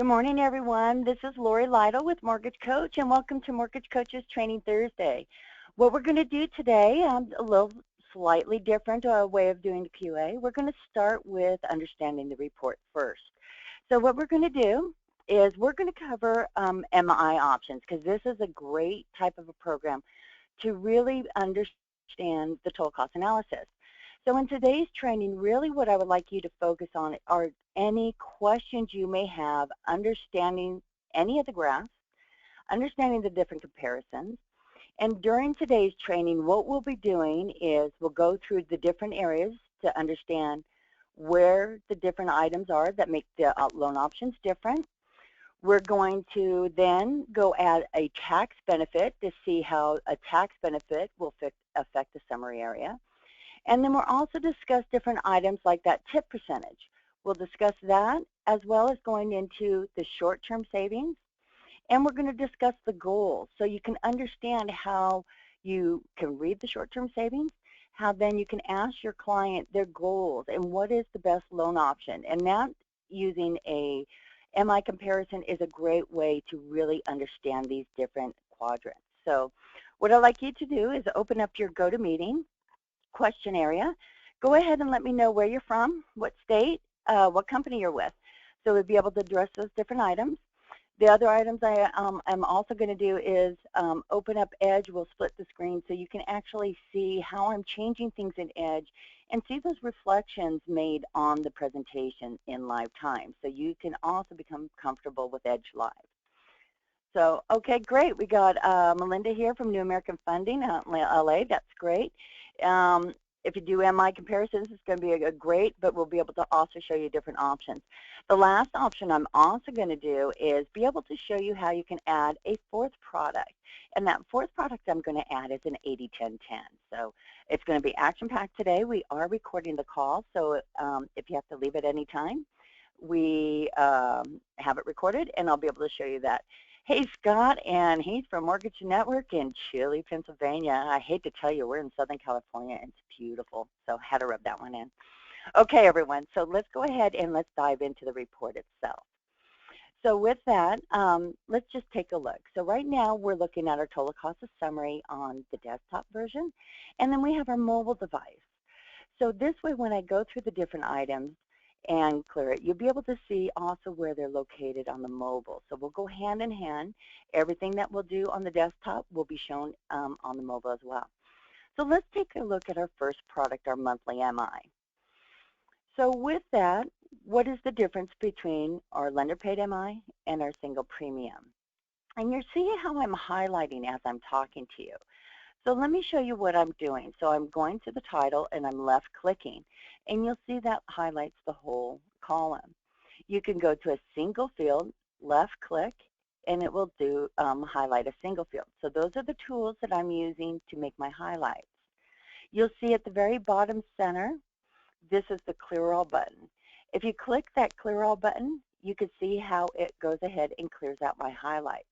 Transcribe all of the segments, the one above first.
Good morning, everyone. This is Lytle with Mortgage Coach, and welcome to Mortgage Coaches Training Thursday. What we're going to do today, a little slightly different way of doing the QA. We're going to start with understanding the report first. So what we're going to do is we're going to cover MI options, because this is a great type of a program to really understand the total cost analysis. So in today's training, really what I would like you to focus on are any questions you may have, understanding any of the graphs, understanding the different comparisons. And during today's training, what we'll be doing is we'll go through the different areas to understand where the different items are that make the loan options different. We're going to then go add a tax benefit to see how a tax benefit will affect the summary area. And then we'll also discuss different items like that tip percentage. We'll discuss that as well as going into the short-term savings. And we're going to discuss the goals so you can understand how you can read the short-term savings, how then you can ask your client their goals and what is the best loan option. And that using a MI comparison is a great way to really understand these different quadrants. So what I'd like you to do is open up your GoToMeeting question area. Go ahead and let me know where you're from, what state, what company you're with. So we'll be able to address those different items. The other items I'm also going to do is open up Edge. We'll split the screen so you can actually see how I'm changing things in Edge and see those reflections made on the presentation in live time. So you can also become comfortable with Edge Live. So, okay, great. We got Melinda here from New American Funding out in LA. That's great. If you do MI comparisons, it's going to be a great, but we'll be able to also show you different options. The last option I'm also going to do is be able to show you how you can add a fourth product. And that fourth product I'm going to add is an 80-10-10. So it's going to be action-packed today. We are recording the call, so if you have to leave at any time, we have it recorded, and I'll be able to show you that. Hey, Scott, and he's from Mortgage Network in Chile, Pennsylvania. I hate to tell you, we're in Southern California, and it's beautiful, so I had to rub that one in. Okay, everyone, so let's go ahead and let's dive into the report itself. So with that, let's just take a look. So right now, we're looking at our total cost of summary on the desktop version, and then we have our mobile device. So this way, when I go through the different items, and clear it, you'll be able to see also where they're located on the mobile. So we'll go hand in hand. Everything that we'll do on the desktop will be shown on the mobile as well. So let's take a look at our first product, our monthly MI. So with that, what is the difference between our lender paid MI and our single premium? And you're seeing how I'm highlighting as I'm talking to you. So let me show you what I'm doing. So I'm going to the title and I'm left clicking, and you'll see that highlights the whole column. You can go to a single field, left click, and it will do highlight a single field. So those are the tools that I'm using to make my highlights. You'll see at the very bottom center, this is the clear all button. If you click that clear all button, you can see how it goes ahead and clears out my highlights.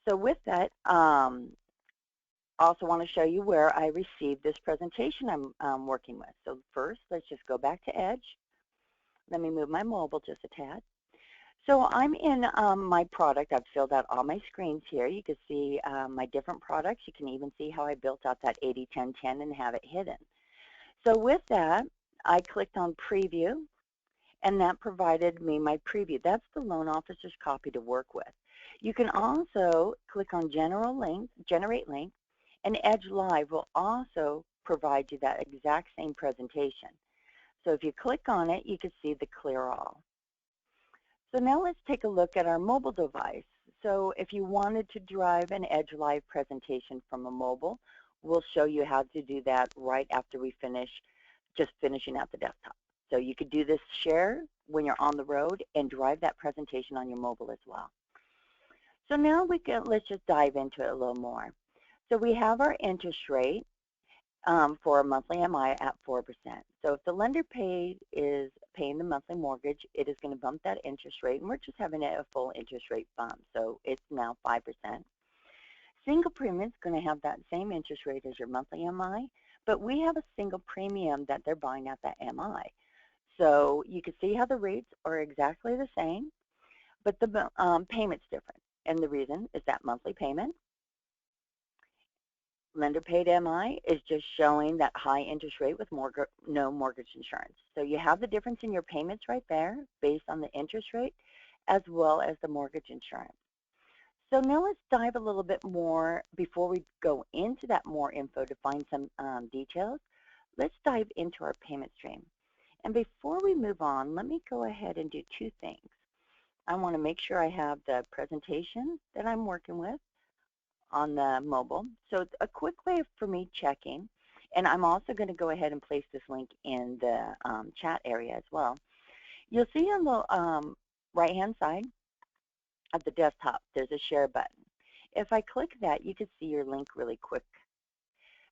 So with that, also want to show you where I received this presentation I'm working with. So first, let's just go back to Edge. Let me move my mobile just a tad. So I'm in my product. I've filled out all my screens here. You can see my different products. You can even see how I built out that 80-10-10 and have it hidden. So with that, I clicked on Preview, and that provided me my preview. That's the loan officer's copy to work with. You can also click on Generate Link, and Edge Live will also provide you that exact same presentation. So if you click on it, you can see the clear all. So now let's take a look at our mobile device. So if you wanted to drive an Edge Live presentation from a mobile, we'll show you how to do that right after we finish just finishing out the desktop. So you could do this share when you're on the road and drive that presentation on your mobile as well. So now let's just dive into it a little more. So we have our interest rate for a monthly MI at 4%. So if the lender is paying the monthly mortgage, it is going to bump that interest rate, and we're just having a full interest rate bump. So it's now 5%. Single premium is going to have that same interest rate as your monthly MI, but we have a single premium that they're buying at that MI. So you can see how the rates are exactly the same. but the payment's different. And the reason is that monthly payment. Lender paid MI is just showing that high interest rate with no mortgage insurance. So you have the difference in your payments right there based on the interest rate as well as the mortgage insurance. So now let's dive a little bit more before we go into that more info to find some details. Let's dive into our payment stream. And before we move on, let me go ahead and do two things. I want to make sure I have the presentation that I'm working with on the mobile. So it's a quick way for me checking, and I'm also going to go ahead and place this link in the chat area as well. You'll see on the right-hand side of the desktop, there's a share button. If I click that, you can see your link really quick.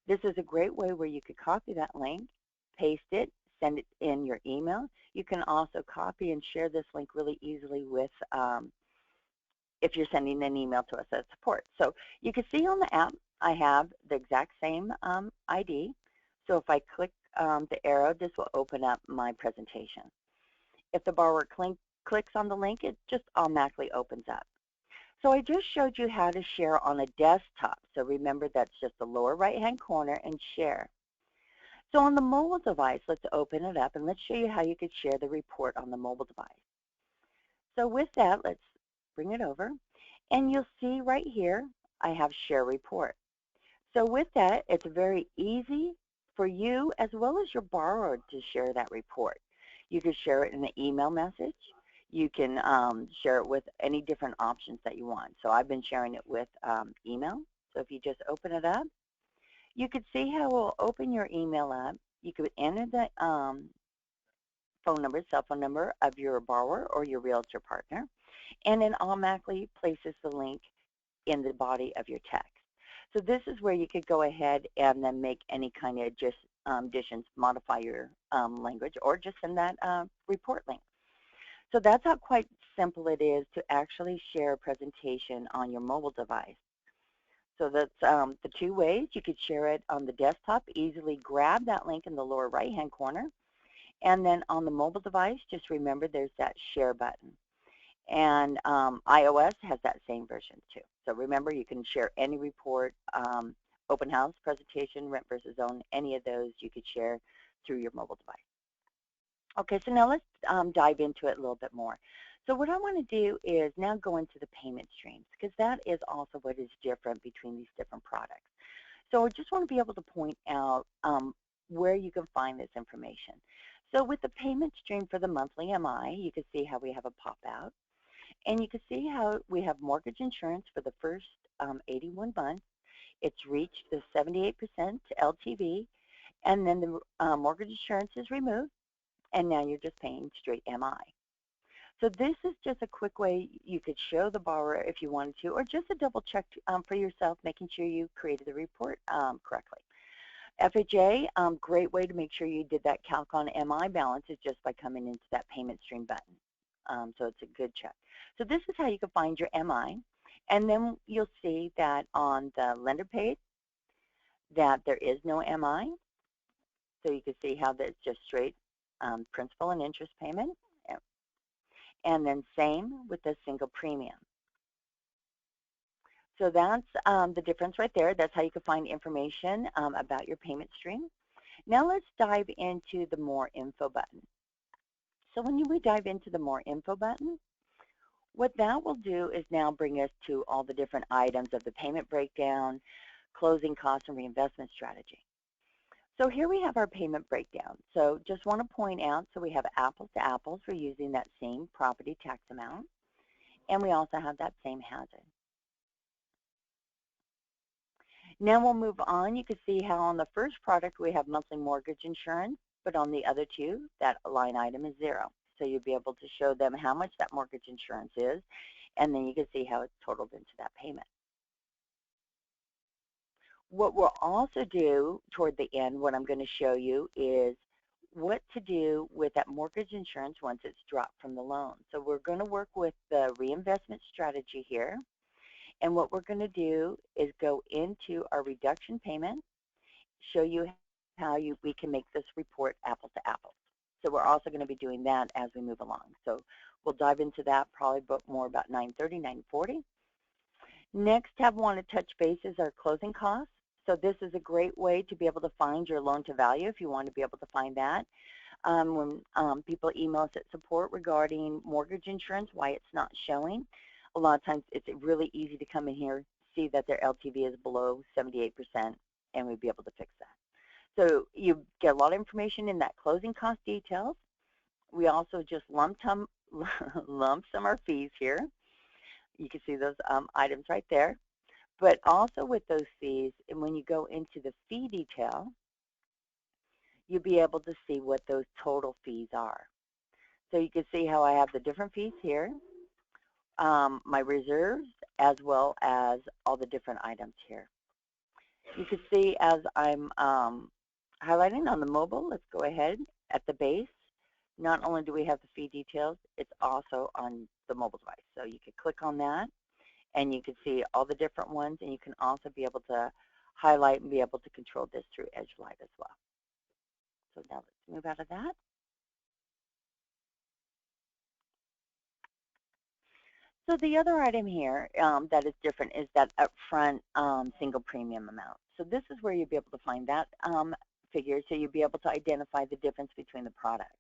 This is a great way where you could copy that link, paste it, send it in your email. You can also copy and share this link really easily with if you're sending an email to us as support. So you can see on the app, I have the exact same ID. So if I click the arrow, this will open up my presentation. If the borrower clicks on the link, it just automatically opens up. So I just showed you how to share on a desktop. So remember, that's just the lower right-hand corner and share. So on the mobile device, let's open it up and let's show you how you could share the report on the mobile device. So with that, let's bring it over. And you'll see right here, I have share report. So with that, it's very easy for you as well as your borrower to share that report. You can share it in an email message. You can share it with any different options that you want. So I've been sharing it with email. So if you just open it up, you could see how it will open your email up. You could enter the phone number, cell phone number of your borrower or your realtor partner, and it automatically places the link in the body of your text. So this is where you could go ahead and then make any kind of additions, modify your language, or just send that report link. So that's how quite simple it is to actually share a presentation on your mobile device. So that's the two ways. You could share it on the desktop, easily grab that link in the lower right-hand corner. And then on the mobile device, just remember there's that share button. And iOS has that same version too. So remember, you can share any report, open house, presentation, rent versus own, any of those you could share through your mobile device. Okay, so now let's dive into it a little bit more. So what I want to do is now go into the payment streams, because that is also what is different between these different products. So I just want to be able to point out where you can find this information. So with the payment stream for the monthly MI, you can see how we have a pop-out. And you can see how we have mortgage insurance for the first 81 months. It's reached the 78% LTV, and then the mortgage insurance is removed, and now you're just paying straight MI. So this is just a quick way you could show the borrower if you wanted to, or just a double check for yourself, making sure you created the report correctly. FHA, great way to make sure you did that calc on MI balance is just by coming into that payment stream button. So it's a good check. So this is how you can find your MI. And then you'll see that on the lender page that there is no MI. So you can see how that's just straight principal and interest payment. And then same with the single premium. So that's the difference right there. That's how you can find information about your payment stream. Now let's dive into the More Info button. So when we dive into the More Info button, what that will do is now bring us to all the different items of the payment breakdown, closing costs, and reinvestment strategy. So here we have our payment breakdown. So just want to point out, so we have apples to apples. We're using that same property tax amount, and we also have that same hazard. Now we'll move on. You can see how on the first product we have monthly mortgage insurance, but on the other two, that line item is zero. So you'll be able to show them how much that mortgage insurance is, and then you can see how it's totaled into that payment. What we'll also do toward the end, what I'm going to show you is what to do with that mortgage insurance once it's dropped from the loan. So we're going to work with the reinvestment strategy here. And what we're going to do is go into our reduction payment, show you how we can make this report apples to apples. So we're also going to be doing that as we move along. So We'll dive into that probably more about 9:30, 9:40. Next tab, want to touch base is our closing costs. So this is a great way to be able to find your loan to value if you want to be able to find that. When people email us at support regarding mortgage insurance, why it's not showing, a lot of times it's really easy to come in here, see that their LTV is below 78%, and we'd be able to fix that. So you get a lot of information in that closing cost details. We also just lump sum our fees here. You can see those items right there. But also with those fees, and when you go into the fee detail, you'll be able to see what those total fees are. So you can see how I have the different fees here, my reserves, as well as all the different items here. You can see as I'm highlighting on the mobile, let's go ahead at the base. Not only do we have the fee details, it's also on the mobile device. So you can click on that, and you can see all the different ones, and you can also be able to highlight and be able to control this through Edge Live as well. So now let's move out of that. So the other item here that is different is that upfront single premium amount. So this is where you'll be able to find that figure, so you'll be able to identify the difference between the products.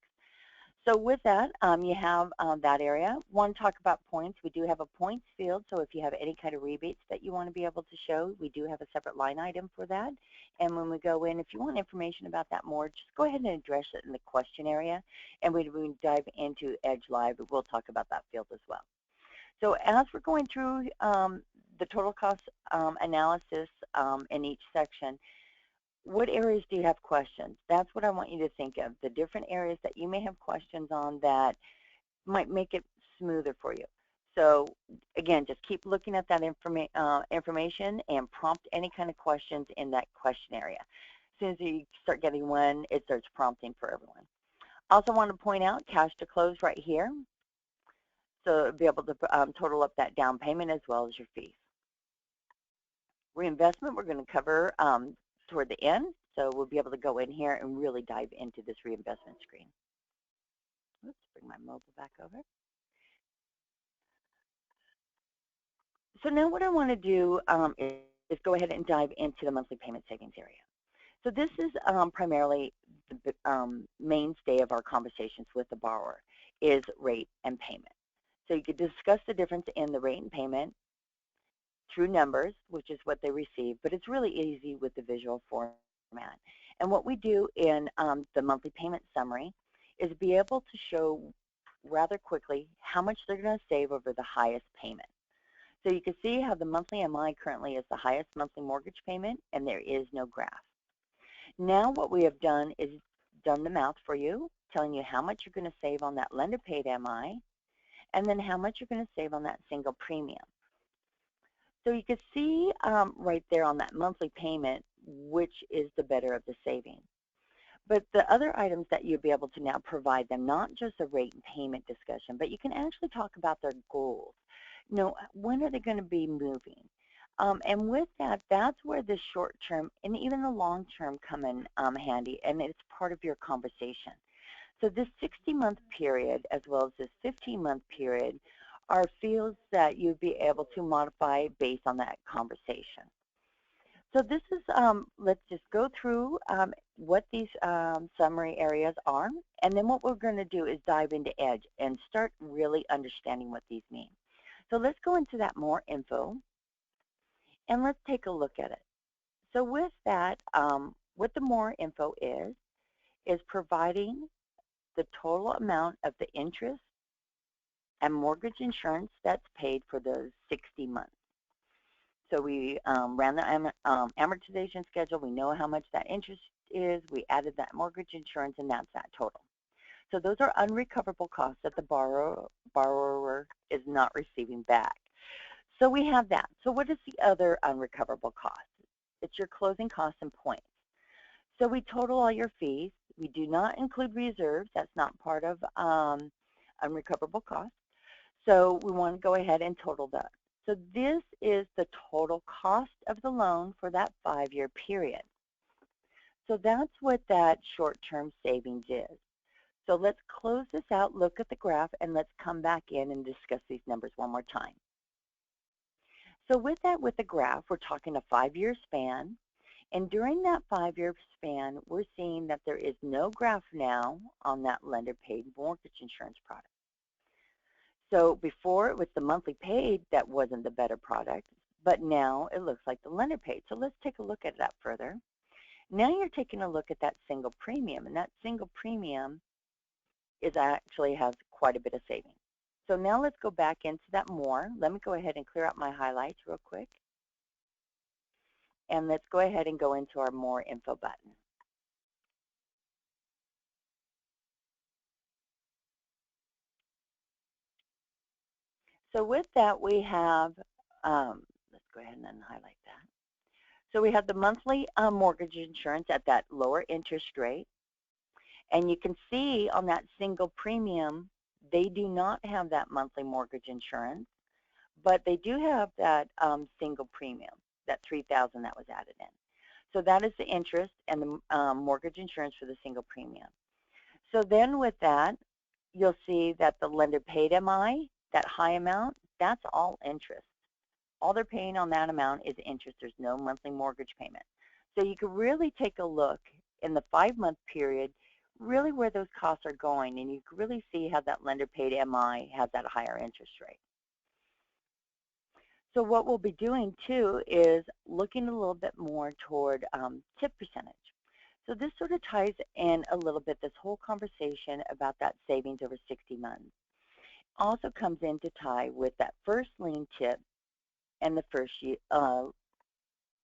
So with that, you have that area. Want to talk about points? We do have a points field, so if you have any kind of rebates that you want to be able to show, we do have a separate line item for that. And when we go in, if you want information about that more, just go ahead and address it in the question area, and when we dive into Edge Live, we'll talk about that field as well. So as we're going through the total cost analysis in each section, what areas do you have questions? That's what I want you to think of, the different areas that you may have questions on that might make it smoother for you. So again, just keep looking at that information and prompt any kind of questions in that question area. As soon as you start getting one, it starts prompting for everyone. Also want to point out cash to close right here. So be able to total up that down payment as well as your fees. Reinvestment, we're going to cover toward the end, so we'll be able to go in here and really dive into this reinvestment screen. Let's bring my mobile back over. So now what I want to do is go ahead and dive into the monthly payment savings area. So this is primarily the mainstay of our conversations with the borrower, is rate and payment. So you could discuss the difference in the rate and payment through numbers, which is what they receive, but it's really easy with the visual format. And what we do in the monthly payment summary is be able to show rather quickly how much they're going to save over the highest payment. So you can see how the monthly MI currently is the highest monthly mortgage payment, and there is no graph. Now what we have done is done the math for you, telling you how much you're going to save on that lender paid MI, and then how much you're going to save on that single premium. So you can see right there on that monthly payment, which is the better of the savings. But the other items that you'll be able to now provide them, not just a rate and payment discussion, but you can actually talk about their goals. You know, when are they going to be moving? And with that, that's where the short term and even the long term come in handy, and it's part of your conversation. So this 60-month period, as well as this 15-month period, are fields that you'd be able to modify based on that conversation. So this is, let's just go through what these summary areas are, and then what we're going to do is dive into Edge and start really understanding what these mean. So let's go into that more info, and let's take a look at it. So with that, what the more info is providing the total amount of the interest and mortgage insurance that's paid for those 60 months. So we ran the amortization schedule. We know how much that interest is. We added that mortgage insurance, and that's that total. So those are unrecoverable costs that the borrower is not receiving back. So we have that. So what is the other unrecoverable cost? It's your closing costs and points. So we total all your fees. We do not include reserves. That's not part of unrecoverable costs. So we want to go ahead and total that. So this is the total cost of the loan for that 5-year period. So that's what that short-term savings is. So let's close this out, look at the graph, and let's come back in and discuss these numbers one more time. So with the graph, we're talking a 5-year span. And during that 5-year span, we're seeing that there is no graph now on that lender-paid mortgage insurance product. So before it was the monthly paid that wasn't the better product, but now it looks like the lender paid. So let's take a look at that further. Now you're taking a look at that single premium, and that single premium actually has quite a bit of savings. So now let's go back into that more. Let me go ahead and clear out my highlights real quick. And let's go ahead and go into our more info button. So with that, we have, let's go ahead and then highlight that. So we have the monthly mortgage insurance at that lower interest rate. And you can see on that single premium, they do not have that monthly mortgage insurance, but they do have that single premium, that $3,000 that was added in. So that is the interest and the mortgage insurance for the single premium. So then with that, you'll see that the lender paid MI, that high amount, that's all interest. All they're paying on that amount is interest. There's no monthly mortgage payment. So you can really take a look in the 5-month period, really where those costs are going, and you can really see how that lender paid MI has that higher interest rate. So what we'll be doing too is looking a little bit more toward tip percentage. So this sort of ties in a little bit this whole conversation about that savings over 60 months. Also comes into tie with that first lien tip and the first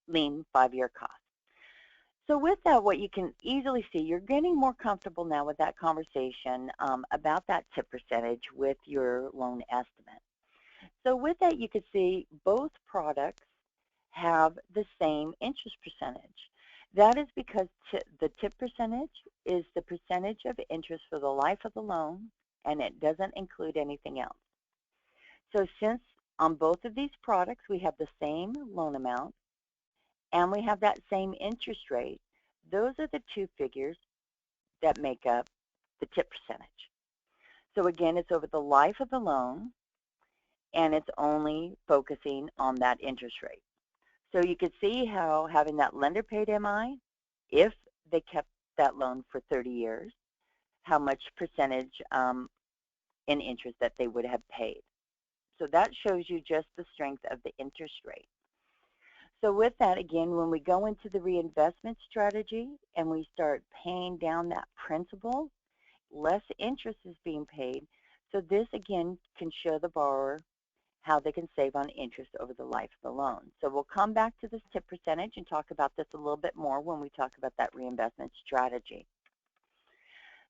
lien 5-year cost. So with that, what you can easily see, you're getting more comfortable now with that conversation about that tip percentage with your loan estimate. So with that, you can see both products have the same interest percentage. That is because the tip percentage is the percentage of interest for the life of the loan, and it doesn't include anything else. So since on both of these products we have the same loan amount and we have that same interest rate, those are the two figures that make up the tip percentage. So again, it's over the life of the loan, and it's only focusing on that interest rate. So you could see how having that lender paid MI, if they kept that loan for 30 years, how much percentage in interest that they would have paid. So that shows you just the strength of the interest rate. So with that, again, when we go into the reinvestment strategy and we start paying down that principal, less interest is being paid. So this, again, can show the borrower how they can save on interest over the life of the loan. So we'll come back to this tip percentage and talk about this a little bit more when we talk about that reinvestment strategy.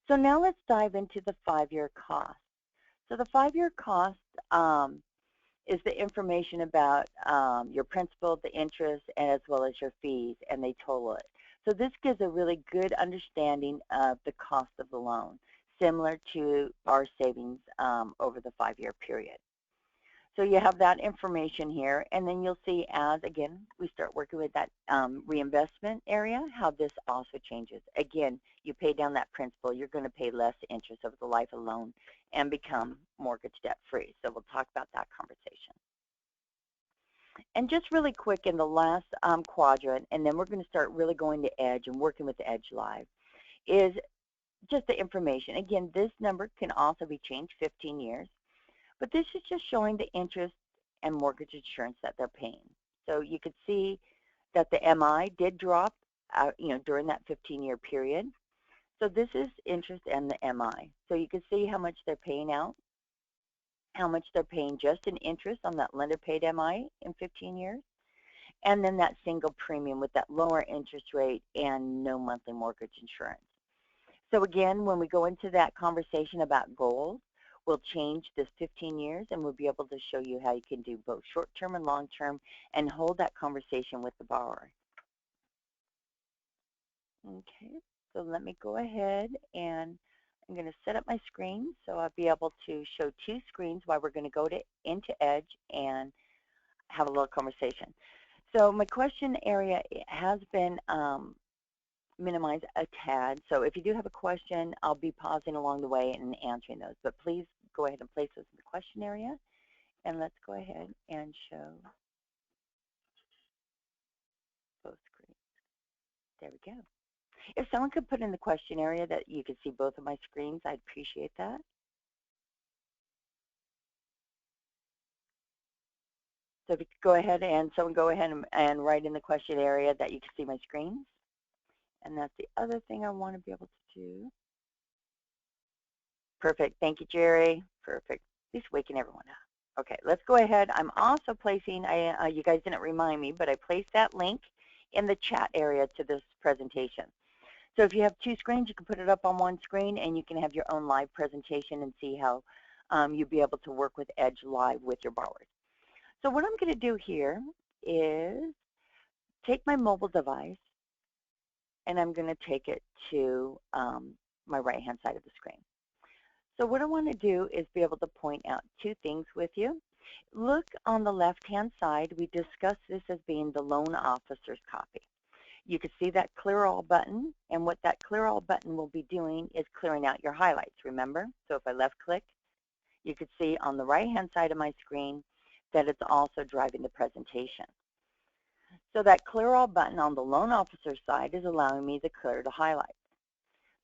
So now let's dive into the 5-year cost. So the 5-year cost is the information about your principal, the interest, as well as your fees, and they total it. So this gives a really good understanding of the cost of the loan, similar to our savings over the 5-year period. So you have that information here, and then you'll see as, again, we start working with that reinvestment area, how this also changes. Again, you pay down that principal, you're going to pay less interest over the life of the loan and become mortgage debt-free. So we'll talk about that conversation. And just really quick in the last quadrant, and then we're going to start really going to Edge and working with the Edge Live, is just the information. Again, this number can also be changed 15 years. But this is just showing the interest and mortgage insurance that they're paying. So you could see that the MI did drop during that 15-year period. So this is interest and the MI. So you can see how much they're paying out, how much they're paying just in interest on that lender paid MI in 15 years, and then that single premium with that lower interest rate and no monthly mortgage insurance. So again, when we go into that conversation about goals, we'll change this 15 years, and we'll be able to show you how you can do both short-term and long-term and hold that conversation with the borrower. Okay, so let me go ahead, and I'm going to set up my screen so I'll be able to show two screens while we're going to go into Edge and have a little conversation. So my question area has been minimize a tad. So if you do have a question, I'll be pausing along the way and answering those. But please go ahead and place those in the question area. And let's go ahead and show both screens. There we go. If someone could put in the question area that you could see both of my screens, I'd appreciate that. So if you could go ahead and someone go ahead and write in the question area that you can see my screens. And that's the other thing I want to be able to do. Perfect. Thank you, Jerry. Perfect. At least waking everyone up. Okay, let's go ahead. I'm also placing, you guys didn't remind me, but I placed that link in the chat area to this presentation. So if you have two screens, you can put it up on one screen and you can have your own live presentation and see how you'll be able to work with Edge live with your borrowers. So what I'm going to do here is take my mobile device and I'm going to take it to my right-hand side of the screen. So what I want to do is be able to point out two things with you. Look on the left-hand side. We discussed this as being the loan officer's copy. You can see that clear all button, and what that clear all button will be doing is clearing out your highlights, remember? So if I left click, you can see on the right-hand side of my screen that it's also driving the presentation. So that clear all button on the loan officer side is allowing me to clear the highlights.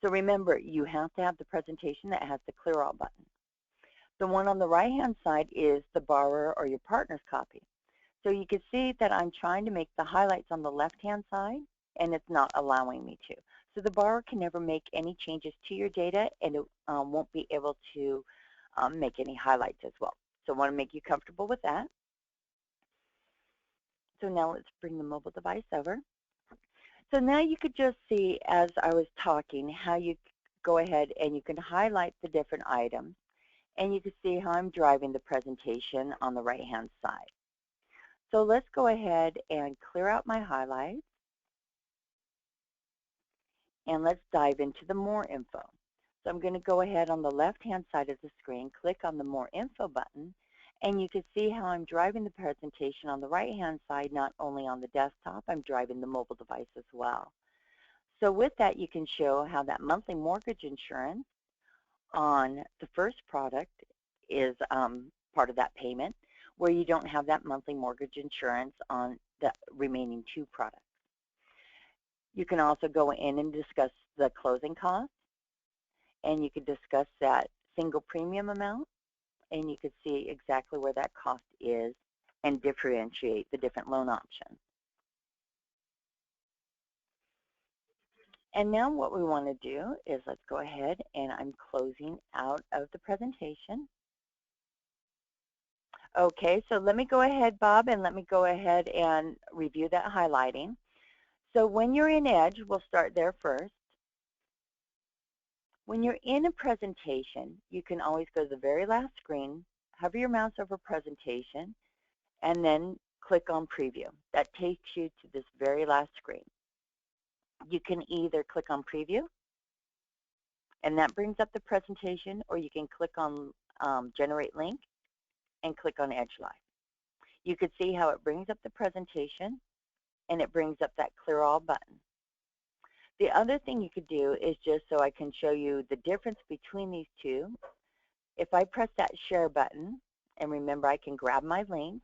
So remember, you have to have the presentation that has the clear all button. The one on the right-hand side is the borrower or your partner's copy. So you can see that I'm trying to make the highlights on the left-hand side, and it's not allowing me to. So the borrower can never make any changes to your data, and it won't be able to make any highlights as well. So I want to make you comfortable with that. So now let's bring the mobile device over. So now you could just see, as I was talking, how you go ahead and you can highlight the different items, and you can see how I'm driving the presentation on the right-hand side. So let's go ahead and clear out my highlights, and let's dive into the More Info. So I'm going to go ahead on the left-hand side of the screen, click on the More Info button, and you can see how I'm driving the presentation on the right-hand side, not only on the desktop, I'm driving the mobile device as well. So with that, you can show how that monthly mortgage insurance on the first product is part of that payment, where you don't have that monthly mortgage insurance on the remaining two products. You can also go in and discuss the closing costs, and you can discuss that single premium amount, and you can see exactly where that cost is and differentiate the different loan options. And now what we want to do is let's go ahead, and I'm closing out of the presentation. Okay, so let me go ahead, Bob, and let me go ahead and review that highlighting. So when you're in Edge, we'll start there first. When you're in a presentation, you can always go to the very last screen, hover your mouse over presentation, and then click on preview. That takes you to this very last screen. You can either click on preview, and that brings up the presentation, or you can click on generate link and click on Edge Live. You can see how it brings up the presentation, and it brings up that clear all button. The other thing you could do is, just so I can show you the difference between these two, if I press that share button, and remember I can grab my link.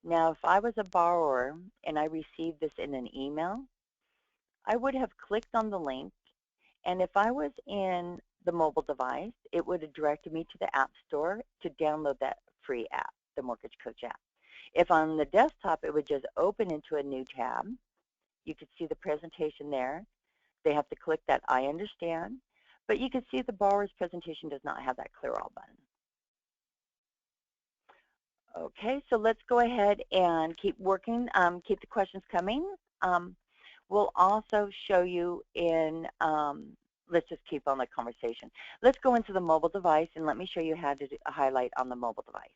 Now if I was a borrower and I received this in an email, I would have clicked on the link, and if I was in the mobile device, it would have directed me to the App Store to download that free app, the Mortgage Coach app. If on the desktop, it would just open into a new tab. You could see the presentation there. They have to click that I understand, but you can see the borrower's presentation does not have that clear all button. Okay, so let's go ahead and keep working, keep the questions coming. We'll also show you in, let's just keep on the conversation. Let's go into the mobile device, and let me show you how to highlight on the mobile device.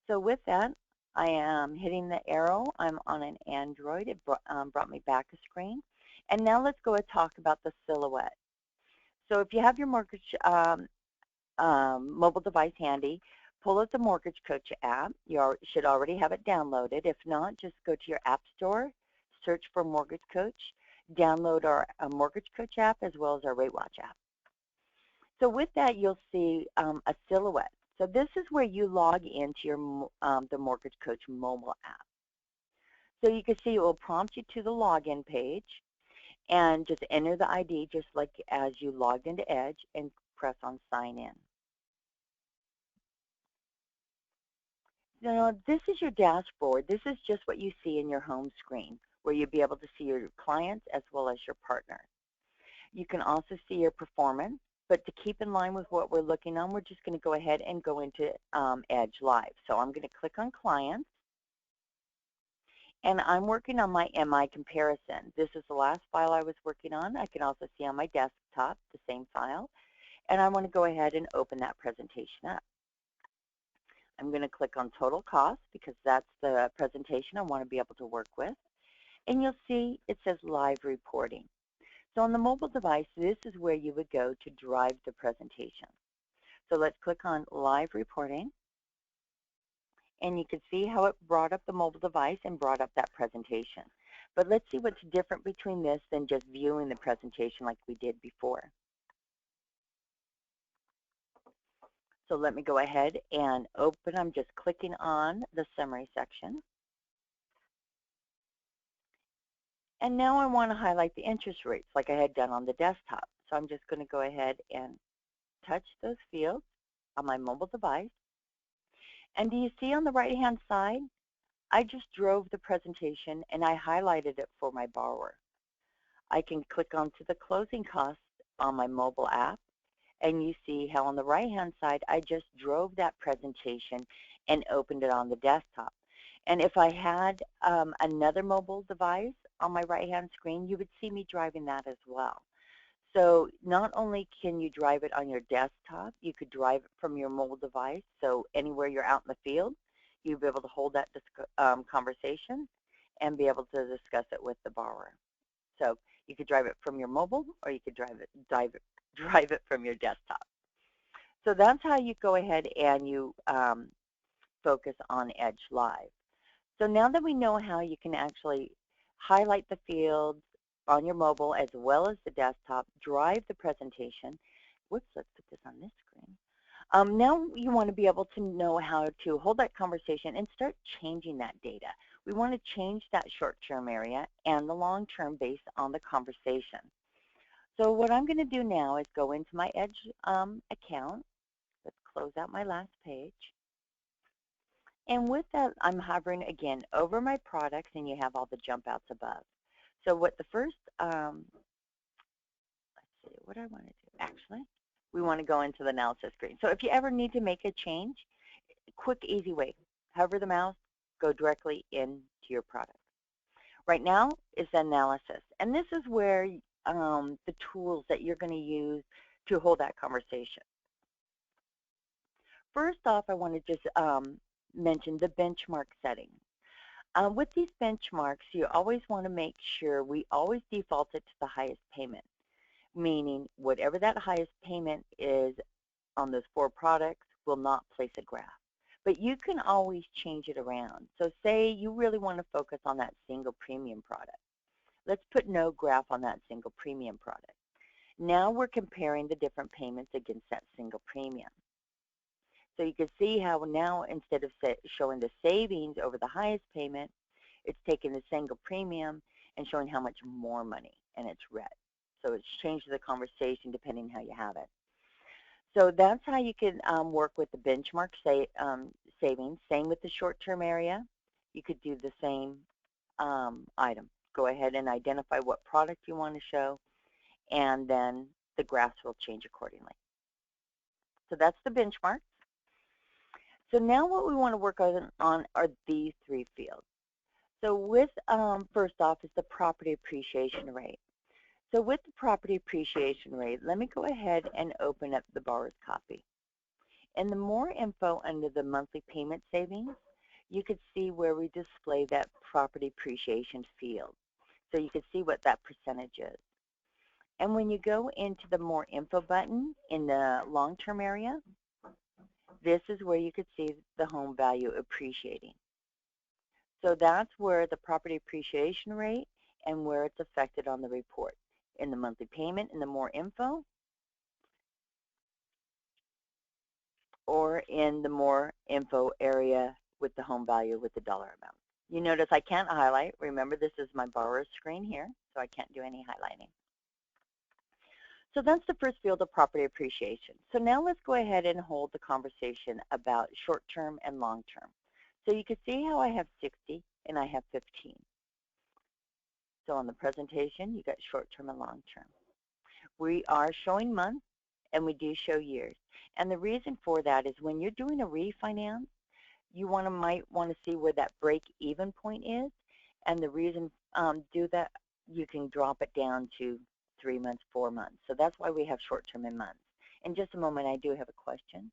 So with that, I am hitting the arrow. I'm on an Android. It brought me back a screen. And now let's go and talk about the silhouette. So if you have your mortgage mobile device handy, pull up the Mortgage Coach app. You should already have it downloaded. If not, just go to your App Store, search for Mortgage Coach. download our Mortgage Coach app as well as our Rate Watch app. So with that, you'll see a silhouette. So this is where you log into your the Mortgage Coach mobile app. So you can see it will prompt you to the login page, and just enter the ID just like as you logged into Edge and press on Sign In. Now, this is your dashboard. This is just what you see in your home screen, where you'll be able to see your clients as well as your partner. You can also see your performance, but to keep in line with what we're looking on, we're just going to go ahead and go into Edge Live. So I'm going to click on Clients, and I'm working on my MI comparison. This is the last file I was working on. I can also see on my desktop the same file, and I want to go ahead and open that presentation up. I'm going to click on Total Cost because that's the presentation I want to be able to work with, and you'll see it says Live Reporting. So on the mobile device, this is where you would go to drive the presentation. So let's click on Live Reporting, and you can see how it brought up the mobile device and brought up that presentation. But let's see what's different between this than just viewing the presentation like we did before. So let me go ahead and open. I'm just clicking on the summary section. And now I want to highlight the interest rates like I had done on the desktop. So I'm just going to go ahead and touch those fields on my mobile device. And do you see on the right-hand side, I just drove the presentation and I highlighted it for my borrower. I can click onto the closing costs on my mobile app, and you see how on the right-hand side, I just drove that presentation and opened it on the desktop. And if I had another mobile device on my right-hand screen, you would see me driving that as well. So not only can you drive it on your desktop, you could drive it from your mobile device. So anywhere you're out in the field, you'll be able to hold that conversation and be able to discuss it with the borrower. So you could drive it from your mobile, or you could drive it from your desktop. So that's how you go ahead and you focus on Edge Live. So now that we know how you can actually highlight the fields on your mobile as well as the desktop, drive the presentation. Whoops, let's put this on this screen. Now you want to be able to know how to hold that conversation and start changing that data. We want to change that short-term area and the long-term based on the conversation. So what I'm going to do now is go into my Edge account. Let's close out my last page. And with that, I'm hovering again over my products, and you have all the jump outs above. So what the first, let's see, what I want to do, actually, we want to go into the analysis screen. So if you ever need to make a change, quick, easy way, hover the mouse, go directly into your product. Right now is the analysis, and this is where the tools that you're going to use to hold that conversation. First off, I want to just mention the benchmark setting. With these benchmarks, you always want to make sure we always default it to the highest payment, meaning whatever that highest payment is on those 4 products will not place a graph. But you can always change it around. So say you really want to focus on that single premium product. Let's put no graph on that single premium product. Now we're comparing the different payments against that single premium. So you can see how now instead of showing the savings over the highest payment, it's taking the single premium and showing how much more money, and it's red. So it's changed the conversation depending how you have it. So that's how you can work with the benchmark savings. Same with the short-term area. You could do the same item. Go ahead and identify what product you want to show, and then the graphs will change accordingly. So that's the benchmark. So now what we want to work on are these 3 fields. So with, first off, is the property appreciation rate. So with the property appreciation rate, let me go ahead and open up the borrower's copy. And the more info under the monthly payment savings, you could see where we display that property appreciation field. So you can see what that percentage is. And when you go into the more info button in the long-term area, this is where you could see the home value appreciating. So that's where the property appreciation rate and where it's affected on the report. In the monthly payment, in the more info, or in the more info area with the home value with the dollar amount. You notice I can't highlight. Remember, this is my borrower screen here, so I can't do any highlighting. So that's the first field of property appreciation. So now let's go ahead and hold the conversation about short-term and long-term. So you can see how I have 60 and I have 15. So on the presentation, you got short-term and long-term. We are showing months and we do show years. And the reason for that is when you're doing a refinance, you might want to see where that break-even point is. And the reason do that, you can drop it down to 3 months, 4 months. So that's why we have short-term and months. In just a moment, I do have a question.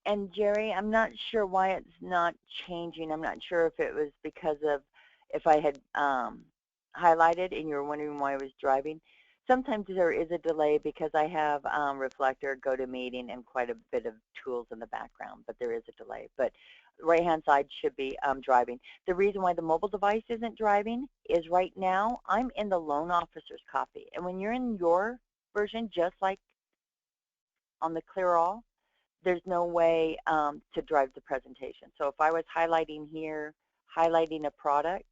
And Jerry, I'm not sure why it's not changing. I'm not sure if it was because of if I had highlighted and you're wondering why I was driving. Sometimes there is a delay because I have Reflector, GoToMeeting, and quite a bit of tools in the background, but there is a delay. But right-hand side should be driving. The reason why the mobile device isn't driving is right now I'm in the loan officer's copy. And when you're in your version, just like on the Clear All, there's no way to drive the presentation. So if I was highlighting here, highlighting a product,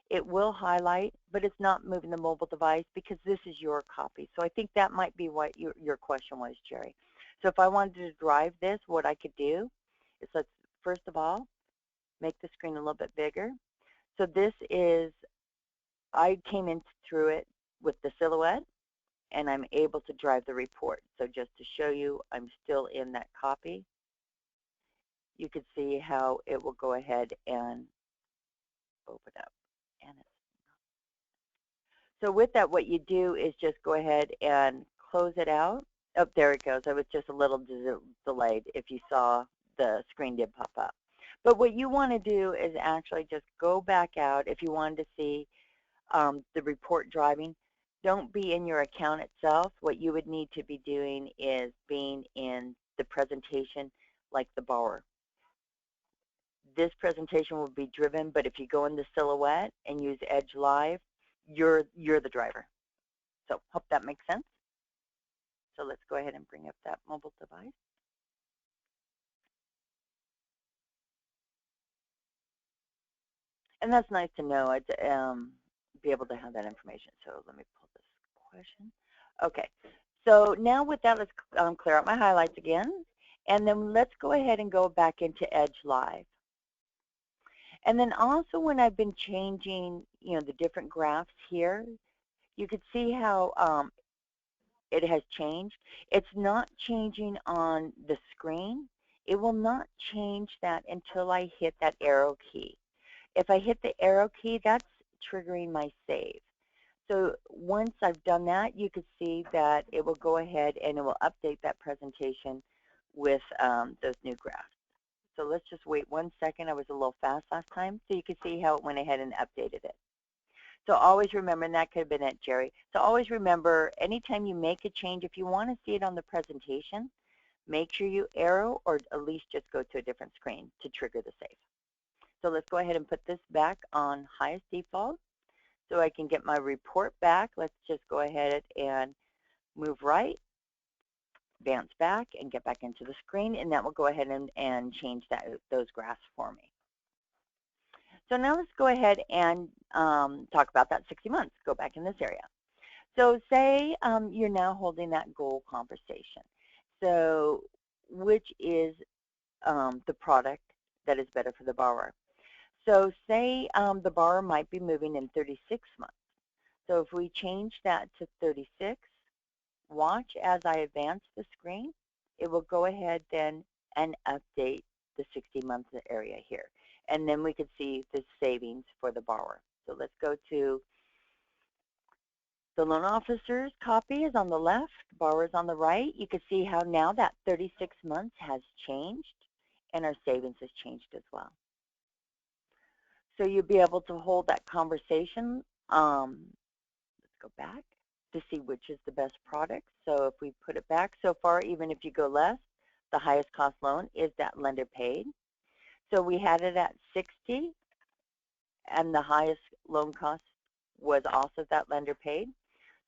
it will highlight, but it's not moving the mobile device because this is your copy. So I think that might be what your question was, Jerry. So if I wanted to drive this, what I could do is let's first of all make the screen a little bit bigger. So this is, I came in through it with the silhouette, and I'm able to drive the report. So just to show you, I'm still in that copy. You can see how it will go ahead and open up. And so with that, what you do is just go ahead and close it out. Oh, there it goes. I was just a little delayed if you saw the screen did pop up. But what you want to do is actually just go back out if you wanted to see the report driving. Don't be in your account itself. What you would need to be doing is being in the presentation like the borrower. This presentation will be driven, but if you go in the silhouette and use Edge Live, you're the driver. So hope that makes sense. So let's go ahead and bring up that mobile device. And that's nice to know. I'd be able to have that information. So let me pull this question. Okay. So now with that, let's clear out my highlights again. And then let's go ahead and go back into Edge Live. And then also when I've been changing, the different graphs here, you could see how it has changed. It's not changing on the screen. It will not change that until I hit that arrow key. If I hit the arrow key, that's triggering my save. So once I've done that, you can see that it will go ahead and it will update that presentation with those new graphs. So let's just wait 1 second. I was a little fast last time. So you can see how it went ahead and updated it. So always remember, and that could have been it, Jerry. So always remember, anytime you make a change, if you want to see it on the presentation, make sure you arrow or at least just go to a different screen to trigger the save. So let's go ahead and put this back on highest default so I can get my report back. Let's just go ahead and move right, advance back, and get back into the screen, and that will go ahead and change those graphs for me. So now let's go ahead and talk about that 60 months. Go back in this area. So say you're now holding that goal conversation. So which is the product that is better for the borrower? So say the borrower might be moving in 36 months. So if we change that to 36, watch as I advance the screen. It will go ahead then and update the 60-month area here. And then we could see the savings for the borrower. So let's go to the loan officer's copy is on the left, borrower's on the right. You can see how now that 36 months has changed and our savings has changed as well. So you'll be able to hold that conversation. Let's go back. to see which is the best product. So if we put it back so far, even if you go less, the highest cost loan is that lender paid. So we had it at 60, and the highest loan cost was also that lender paid.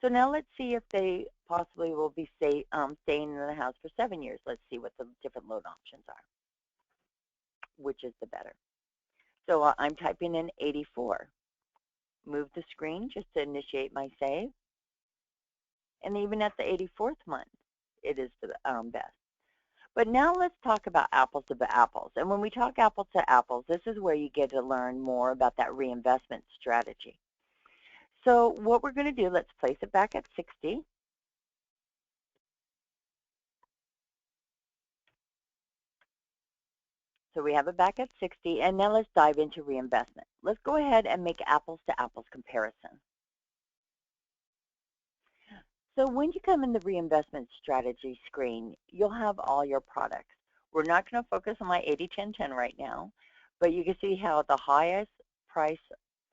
So now let's see if they possibly will be staying in the house for 7 years. Let's see what the different loan options are, which is the better. So I'm typing in 84. Move the screen just to initiate my save. And even at the 84th month, it is the best. But now let's talk about apples to apples. And when we talk apples to apples, this is where you get to learn more about that reinvestment strategy. So what we're going to do, let's place it back at 60. So we have it back at 60, and now let's dive into reinvestment. Let's go ahead and make apples to apples comparison. So when you come in the reinvestment strategy screen, you'll have all your products. We're not going to focus on my 80-10-10 right now, but you can see how the highest price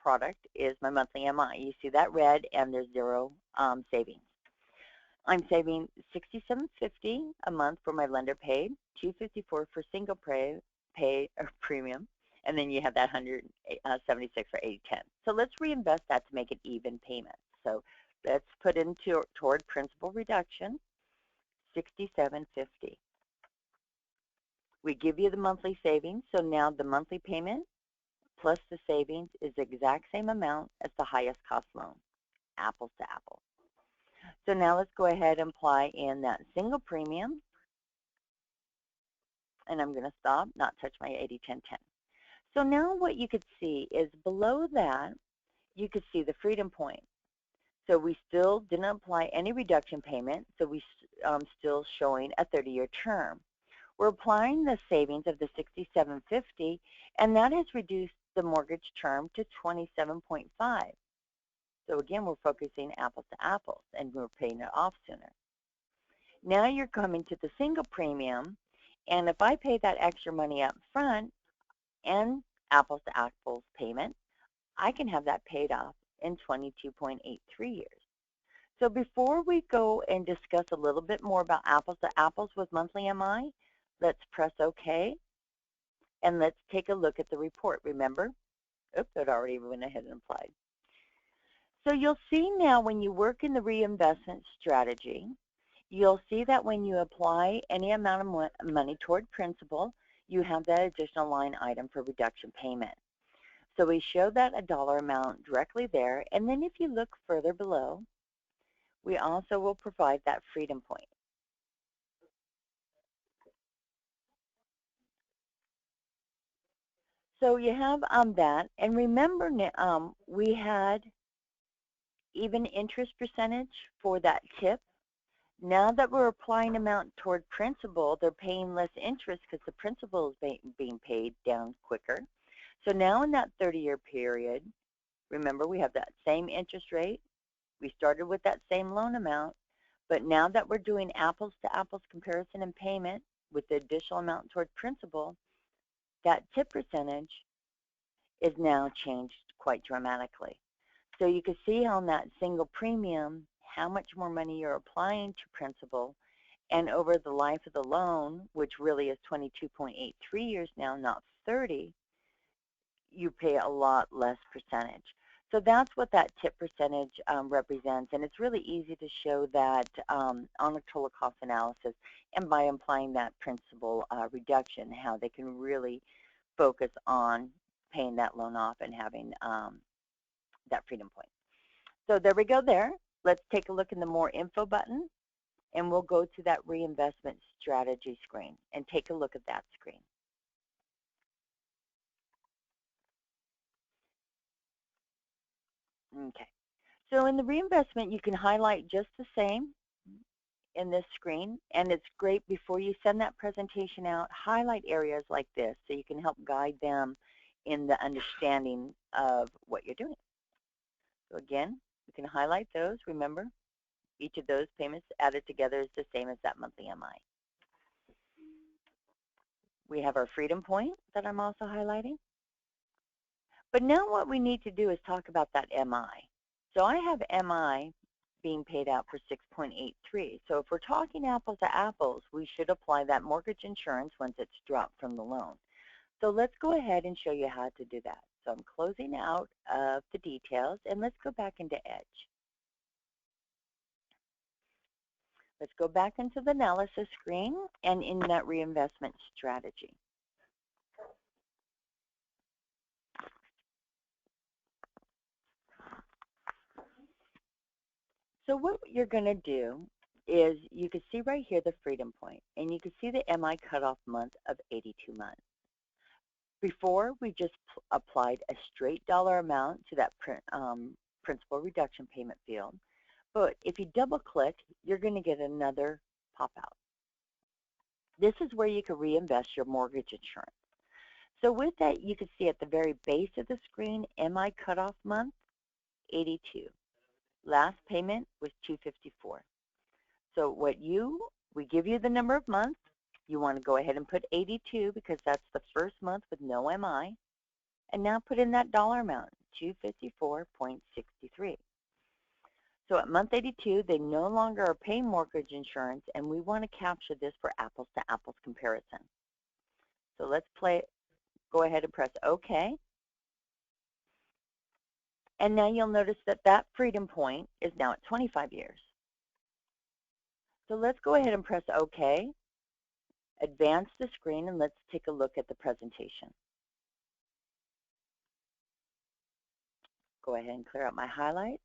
product is my monthly MI. You see that red, and there's zero savings. I'm saving $67.50 a month for my lender paid, $254 for single pay or premium, and then you have that $176 for 80-10. So let's reinvest that to make it even payment. So let's put into toward principal reduction, $67.50. We give you the monthly savings, so now the monthly payment plus the savings is the exact same amount as the highest cost loan, apples to apples. So now let's go ahead and apply in that single premium, and I'm going to stop, not touch my 80-10-10. So now what you could see is below that, you could see the freedom point. So we still didn't apply any reduction payment, so we still showing a 30-year term. We're applying the savings of the $67.50, and that has reduced the mortgage term to 27.5. So again, we're focusing apples to apples, and we're paying it off sooner. Now you're coming to the single premium, and if I pay that extra money up front and apples to apples payment, I can have that paid off in 22.83 years. So before we go and discuss a little bit more about apples to apples with monthly MI, let's press OK, and let's take a look at the report. Remember? Oops, it already went ahead and applied. So you'll see now when you work in the reinvestment strategy, you'll see that when you apply any amount of money toward principal, you have that additional line item for reduction payment. So we show that a dollar amount directly there, and then if you look further below, we also will provide that freedom point. So you have that, and remember we had even interest percentage for that tip. Now that we're applying amount toward principal, they're paying less interest because the principal is being paid down quicker. So now in that 30-year period, remember we have that same interest rate. We started with that same loan amount, but now that we're doing apples to apples comparison and payment with the additional amount toward principal, that tip percentage is now changed quite dramatically. So you can see on that single premium how much more money you're applying to principal, and over the life of the loan, which really is 22.83 years now, not 30, you pay a lot less percentage. So that's what that tip percentage represents, and it's really easy to show that on a total cost analysis, and by applying that principal reduction, how they can really focus on paying that loan off and having that freedom point. So there we go there. Let's take a look in the more info button, and we'll go to that reinvestment strategy screen and take a look at that screen. Okay, so in the reinvestment, you can highlight just the same in this screen, and it's great before you send that presentation out, highlight areas like this so you can help guide them in the understanding of what you're doing. So again, you can highlight those. Remember, each of those payments added together is the same as that monthly MI. We have our freedom point that I'm also highlighting. But now what we need to do is talk about that MI. So I have MI being paid out for 6.83. So if we're talking apples to apples, we should apply that mortgage insurance once it's dropped from the loan. So let's go ahead and show you how to do that. So I'm closing out of the details, and let's go back into Edge. Let's go back into the analysis screen and in that reinvestment strategy. So what you're going to do is you can see right here the freedom point, and you can see the MI cutoff month of 82 months. Before, we just applied a straight dollar amount to that principal reduction payment field. But if you double click, you're going to get another pop out. This is where you can reinvest your mortgage insurance. So with that, you can see at the very base of the screen, MI cutoff month, 82. Last payment was 254. So we give you the number of months. You want to go ahead and put 82 because that's the first month with no MI. And now put in that dollar amount, 254.63. So at month 82, they no longer are paying mortgage insurance, and we want to capture this for apples-to-apples comparison. So let's go ahead and press OK. And now you'll notice that that freedom point is now at 25 years. So let's go ahead and press OK, advance the screen, and let's take a look at the presentation. Go ahead and clear out my highlights.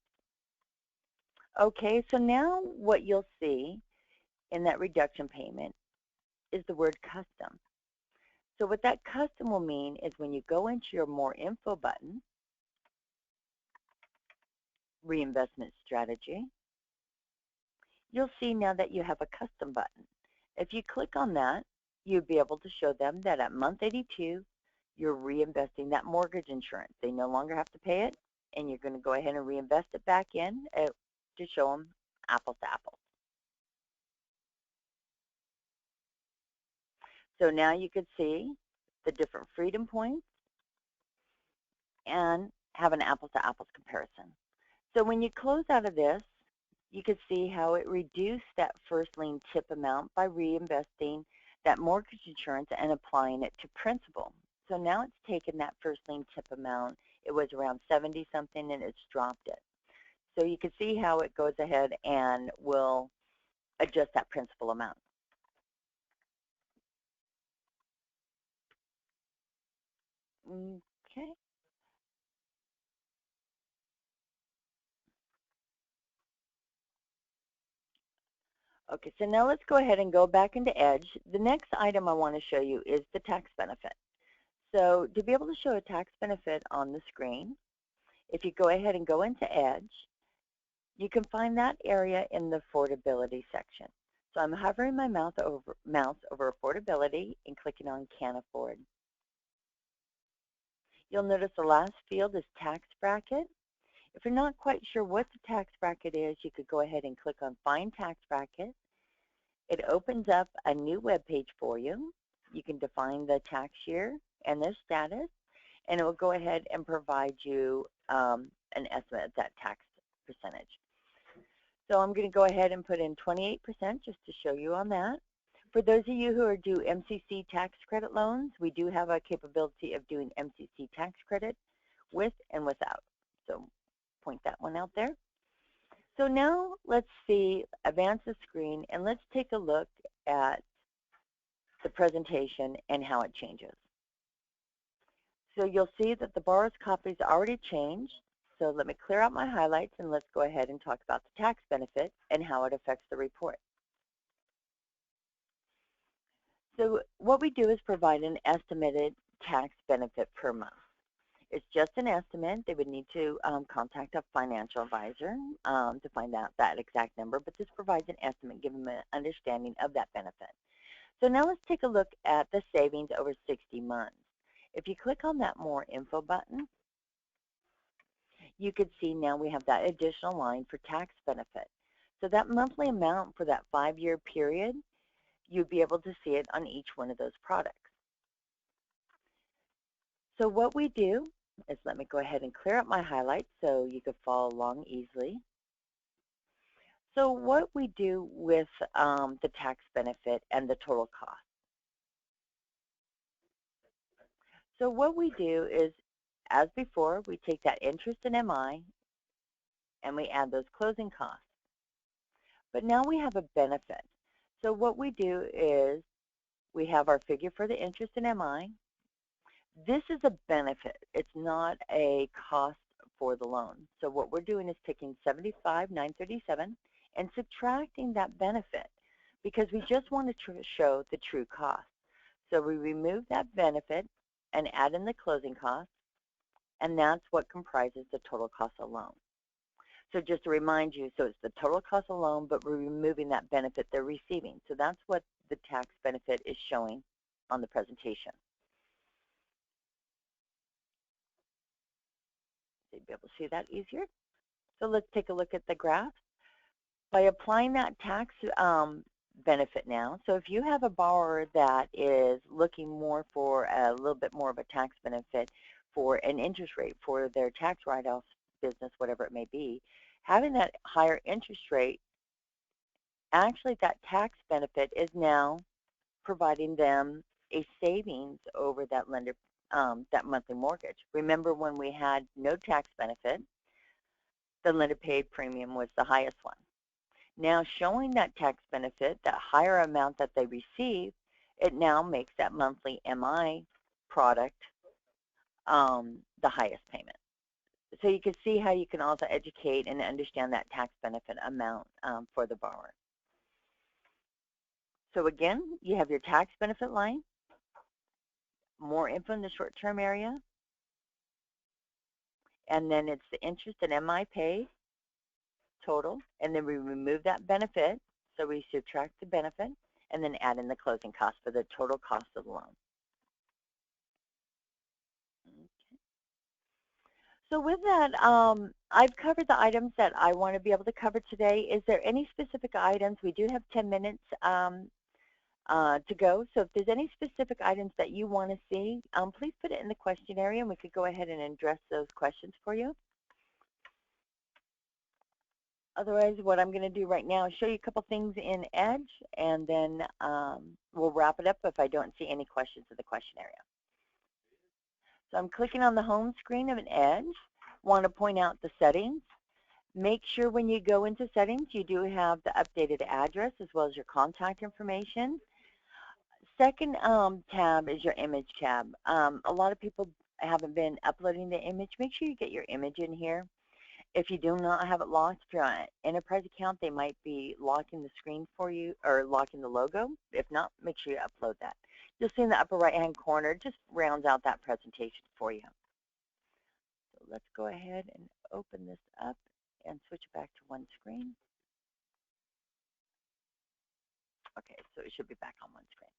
Okay, so now what you'll see in that reduction payment is the word custom. So what that custom will mean is when you go into your More Info button, Reinvestment Strategy, you'll see now that you have a custom button. If you click on that, you'll be able to show them that at month 82, you're reinvesting that mortgage insurance. They no longer have to pay it, and you're going to go ahead and reinvest it back in to show them apples to apples. So now you can see the different freedom points and have an apples to apples comparison. So when you close out of this, you can see how it reduced that first lien tip amount by reinvesting that mortgage insurance and applying it to principal. So now it's taken that first lien tip amount. It was around 70 something, and it's dropped it. So you can see how it goes ahead and will adjust that principal amount. Okay. Okay, so now let's go ahead and go back into Edge. The next item I want to show you is the tax benefit. So to be able to show a tax benefit on the screen, if you go ahead and go into Edge, you can find that area in the affordability section. So I'm hovering my mouse over affordability and clicking on Can Afford. You'll notice the last field is tax bracket. If you're not quite sure what the tax bracket is, you could go ahead and click on Find Tax Bracket. It opens up a new web page for you. You can define the tax year and their status, and it will go ahead and provide you an estimate of that tax percentage. So I'm going to go ahead and put in 28% just to show you on that. For those of you who are due MCC tax credit loans, we do have a capability of doing MCC tax credit with and without. So point that one out there. So now let's see, advance the screen, and let's take a look at the presentation and how it changes. So you'll see that the borrower's copy is already changed. So let me clear out my highlights, and let's go ahead and talk about the tax benefit and how it affects the report. So what we do is provide an estimated tax benefit per month. It's just an estimate. They would need to contact a financial advisor to find out that exact number, but this provides an estimate, giving them an understanding of that benefit. So now let's take a look at the savings over 60 months. If you click on that More Info button, you can see now we have that additional line for tax benefit. So that monthly amount for that 5-year period, you'd be able to see it on each one of those products. So what we do is, let me go ahead and clear up my highlights so you can follow along easily. So what we do with the tax benefit and the total cost. So what we do is, as before, we take that interest in MI and we add those closing costs. But now we have a benefit. So what we do is we have our figure for the interest in MI. This is a benefit. It's not a cost for the loan. So what we're doing is taking $75,937 and subtracting that benefit because we just want to show the true cost. So we remove that benefit and add in the closing costs, and that's what comprises the total cost of loan. So just to remind you, so it's the total cost of loan, but we're removing that benefit they're receiving. So that's what the tax benefit is showing on the presentation. So you'll be able to see that easier. So let's take a look at the graph. By applying that tax benefit now, so if you have a borrower that is looking more for a little bit more of a tax benefit for an interest rate for their tax write-off business, whatever it may be, having that higher interest rate, actually that tax benefit is now providing them a savings over that lender, that monthly mortgage. Remember when we had no tax benefit, the lender paid premium was the highest one. Now showing that tax benefit, that higher amount that they receive, it now makes that monthly MI product the highest payment. So you can see how you can also educate and understand that tax benefit amount for the borrower. So again, you have your tax benefit line, more info in the short-term area, and then it's the interest and MI paid total, and then we remove that benefit, so we subtract the benefit, and then add in the closing cost for the total cost of the loan. Okay. So with that, I've covered the items that I want to be able to cover today. Is there any specific items? We do have 10 minutes to go, so if there's any specific items that you want to see, please put it in the question area, and we could go ahead and address those questions for you. Otherwise, what I'm going to do right now is show you a couple things in Edge, and then we'll wrap it up if I don't see any questions in the question area. So I'm clicking on the home screen of an Edge. Want to point out the settings. Make sure when you go into settings, you do have the updated address as well as your contact information. Second tab is your image tab. A lot of people haven't been uploading the image. Make sure you get your image in here. If you do not have it locked, if you're on an enterprise account, they might be locking the screen for you or locking the logo. If not, make sure you upload that. You'll see in the upper right-hand corner, it just rounds out that presentation for you. So let's go ahead and open this up and switch back to one screen. Okay, so it should be back on one screen.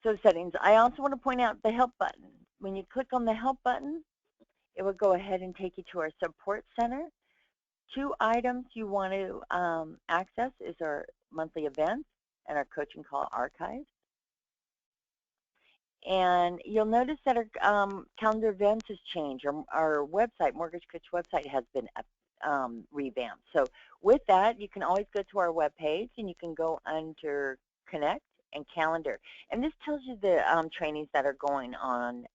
So settings, I also want to point out the help button. When you click on the help button, it will go ahead and take you to our support center. Two items you want to access is our monthly events and our coaching call archives. And you'll notice that our calendar events has changed. Our website, Mortgage Coach website, has been revamped. So with that, you can always go to our web page and you can go under Connect and Calendar. And this tells you the trainings that are going on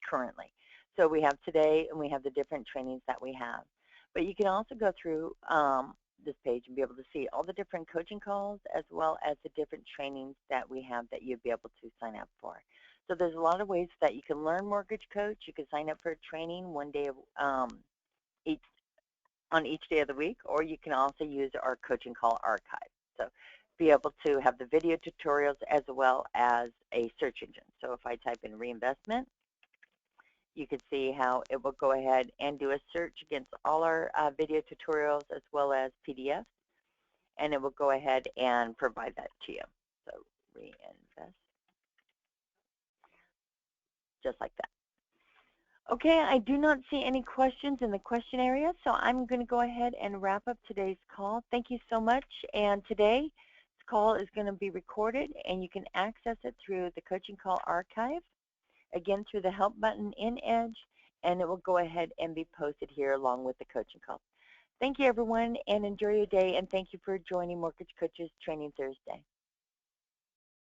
currently. So we have today and we have the different trainings that we have. But you can also go through this page and be able to see all the different coaching calls as well as the different trainings that we have that you'll be able to sign up for. So there's a lot of ways that you can learn Mortgage Coach. You can sign up for a training one day of, on each day of the week, or you can also use our coaching call archive. So be able to have the video tutorials as well as a search engine. So if I type in reinvestment, you can see how it will go ahead and do a search against all our video tutorials as well as PDFs, and it will go ahead and provide that to you. So reinvest, just like that. Okay, I do not see any questions in the question area, so I'm going to go ahead and wrap up today's call. Thank you so much, and today's call is going to be recorded, and you can access it through the coaching call archive, again through the help button in Edge, and it will go ahead and be posted here along with the coaching call. Thank you, everyone, and enjoy your day. And thank you for joining Mortgage Coaches Training Thursday.